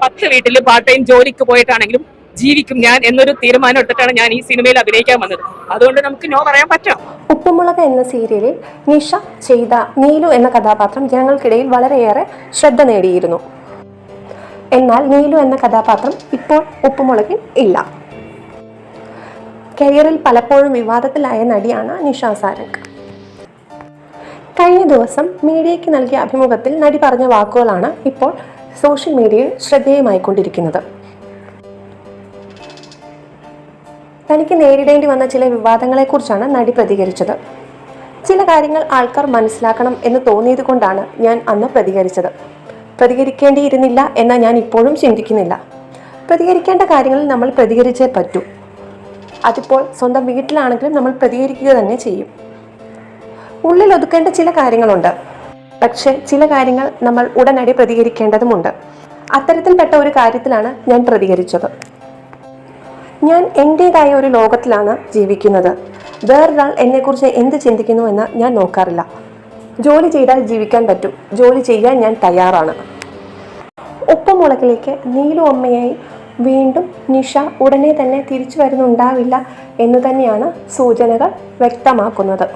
10 വീട്ടിൽ part time ജോലിക്ക് പോയിട്ടാണെങ്കിലും ജീവിക്കും ഞാൻ എന്നൊരു തീരുമാനം എടുത്തിട്ടാണ് ഞാൻ ഈ സിനിമയിൽ അഭിനയിക്കാൻ വന്നത്. അതുകൊണ്ട് നമുക്ക് നോ പറയാൻ പറ്റാം. ഉപ്പുമുളക് എന്ന സീരിയലിൽ നിഷ ചെയ്ത നീലു എന്ന കഥാപാത്രം ജനങ്ങൾക്കിടയിൽ വളരെയേറെ ശ്രദ്ധ നേടിയിരുന്നു. എന്നാൽ നീലു എന്ന കഥാപാത്രം ഇപ്പോൾ ഉപ്പുമുളകിൽ ഇല്ല. കരിയറിൽ പലപ്പോഴും വിവാദത്തിലായ നടിയാണ് നിഷ സാരംഗ്. കഴിഞ്ഞ ദിവസം മീഡിയയ്ക്ക് നൽകിയ അഭിമുഖത്തിൽ നടി പറഞ്ഞ വാക്കുകളാണ് ഇപ്പോൾ സോഷ്യൽ മീഡിയയിൽ ശ്രദ്ധേയമായിക്കൊണ്ടിരിക്കുന്നത്. തനിക്ക് നേരിടേണ്ടി വന്ന ചില വിവാദങ്ങളെക്കുറിച്ചാണ് നടി പ്രതികരിച്ചത്. ചില കാര്യങ്ങൾ ആൾക്കാർ മനസ്സിലാക്കണം എന്ന് തോന്നിയത് കൊണ്ടാണ് ഞാൻ അന്ന് പ്രതികരിച്ചത്. പ്രതികരിക്കേണ്ടിയിരുന്നില്ല എന്ന് ഞാൻ ഇപ്പോഴും ചിന്തിക്കുന്നില്ല. പ്രതികരിക്കേണ്ട കാര്യങ്ങളിൽ നമ്മൾ പ്രതികരിച്ചേ പറ്റൂ. അതിപ്പോൾ സ്വന്തം വീട്ടിലാണെങ്കിലും നമ്മൾ പ്രതികരിക്കുക തന്നെ ചെയ്യും. ഉള്ളിൽ ഒതുക്കേണ്ട ചില കാര്യങ്ങളുണ്ട്, പക്ഷെ ചില കാര്യങ്ങൾ നമ്മൾ ഉടനടി പ്രതികരിക്കേണ്ടതുമുണ്ട്. അത്തരത്തിൽപ്പെട്ട ഒരു കാര്യത്തിലാണ് ഞാൻ പ്രതികരിച്ചത്. ഞാൻ എൻ്റേതായ ഒരു ലോകത്തിലാണ് ജീവിക്കുന്നത്. വേറൊരാൾ എന്നെക്കുറിച്ച് എന്ത് ചിന്തിക്കുന്നു എന്ന് ഞാൻ നോക്കാറില്ല. ജോലി ചെയ്താൽ ജീവിക്കാൻ പറ്റും. ജോലി ചെയ്യാൻ ഞാൻ തയ്യാറാണ്. ഉപ്പുമുളകിലേക്ക് നീലു അമ്മയായി വീണ്ടും നിഷ ഉടനെ തന്നെ തിരിച്ചു വരുന്നുണ്ടാവില്ല എന്ന് തന്നെയാണ് സൂചനകൾ വ്യക്തമാക്കുന്നത്.